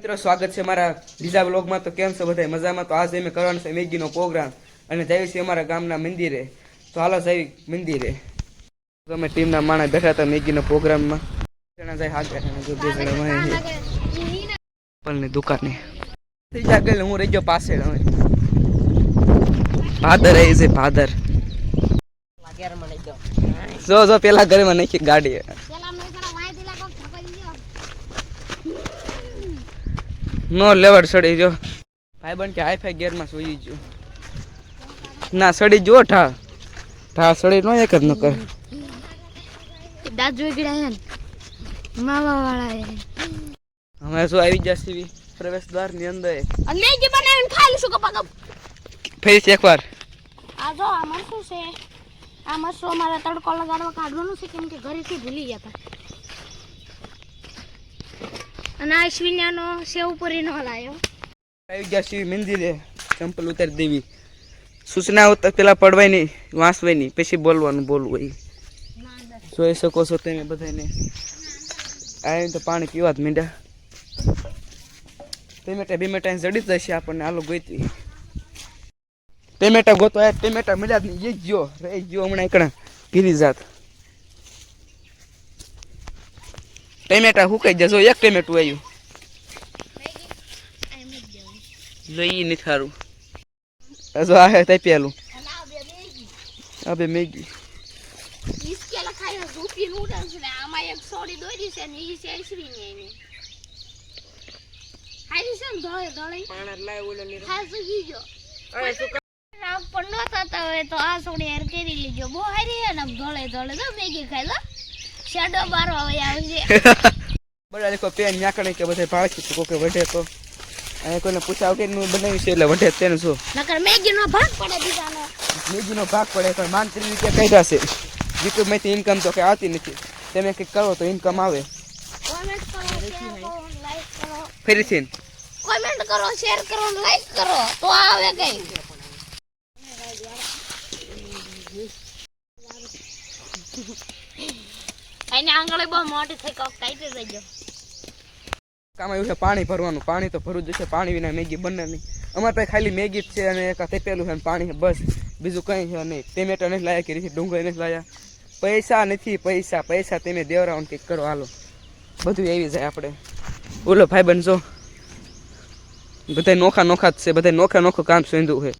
મિત્રો સ્વાગત છે અમારા બીજા બ્લોગમાં। તો કેમ છો બધા મજામાં? તો આજે અમે કરવાનો છે મેગીનો પ્રોગ્રામ અને જઈએ છીએ અમારા ગામના મંદિરે। તો હાલો જઈ મંદિરે। તો અમે ટીમના માણસ બેઠા હતા મેગીનો પ્રોગ્રામમાં। જણા જાય હાથ બેઠા જો બે જણા વાય પલની દુકાને થઈ જા ગયેલ હું રહી ગયો પાછળ। હવે ભાદર આવી છે ભાદર જો પેલા ઘરમાં નાખી ગાડી નો લેવડ સડી જો ભાઈ બન કે હાઈ ફાઈ ગેરમાં સુઈ જો ના સડી જો ઠા સડી નો એક જ ન કર દાદ જોઈ ગયા હે માવા વાળા હે અમે શું આવી જશે પ્રવેશ દ્વાર ની અંદર અને મેગી બનાવીને ખાઈ લઈશું કપા કપ ફરી એકવાર આ જો આ મરસું છે આ મરસું અમારે તડકો લગાડવા કાઢવાનું છે કેમ કે ઘરેથી ભૂલી ગયા હતા અને આ અશ્વિન્યાનો સેવ પૂરી નો લાયો આવી જશે મંદિરે ચંપલ ઉતારી દેવી સૂચના ઉતર પેલા પડવાય નહીં વાંચવાય નહીં પછી બોલવાનું બોલવું એ જોઈ શકો છો તમે બધાને આવીને તો પાણી પીવા જ મીંડા ટમેટા બેમેટા જડી જ જશે આપણને આલો ગોઈતી ટમેટા ગોતો આ ટમેટા મળ્યા જ નહીં એ ગયો રહી ગયો હમણાં એકણા ગીરી જાત ટમેટા હુકાઈ જશો એક ટમેટું આવ્યું લઈ નથી સારું હજુ આ તઈ પેલું આ બે મેગી इसके लखाय रूपी नूडल्स ने आमा एक सोडी दोरी से ने ई से श्रीनी ने हारी से धोळे धोळे પાણા લાય ઓલો ની ખાસું ગીજો અરે શું રામ પંડો થતા હોય તો આ સોડી હેર કરી લીજો બહુ હારી હે ને ધોळे ધોळे તો મેગી ખાઈ લો શેડો બારો આવે આવશે બડા દેખો પેન ન્યાકણે કે બધે પાળકી તો કોકે વઢે તો આ કોઈને પૂછા આવકે નું બનાવી છે એટલે વઢે તેને શું નકર મેગી નો ભાગ પડે દીવાનો મેગી નો ભાગ પડે પણ માંત્રી રીતે કાઢ્યા છે YouTube માંથી ઇન્કમ તો કઈ આવતી નથી તમે કંઈક કરો તો ઇન્કમ આવે કોમેન્ટ કરો શેર કરો લાઈક કરો ફરીથી કોમેન્ટ કરો શેર કરો લાઈક કરો તો આવે કઈ આને આંગળે બહુ મોટી થઈ કોક કાઈતે જજો કામ આવ્યું છે પાણી ભરવાનું પાણી તો ભરવું જશે પાણી વિના મેગી બને નહીં અમારે પાસે ખાલી મેગી જ છે અને એક તપેલું છે અને પાણી બસ બીજું કંઈ છે નહીં ટમેટા નથી લાયા કે ડુંગળી નથી લાયા પૈસા નથી પૈસા તમે દેવરાવાનું કંઈક કરો હાલો બધું આવી જાય આપણે બોલો ભાઈ બનજો બધા નોખા જ છે બધા નોખા કામ સોંધ્યું છે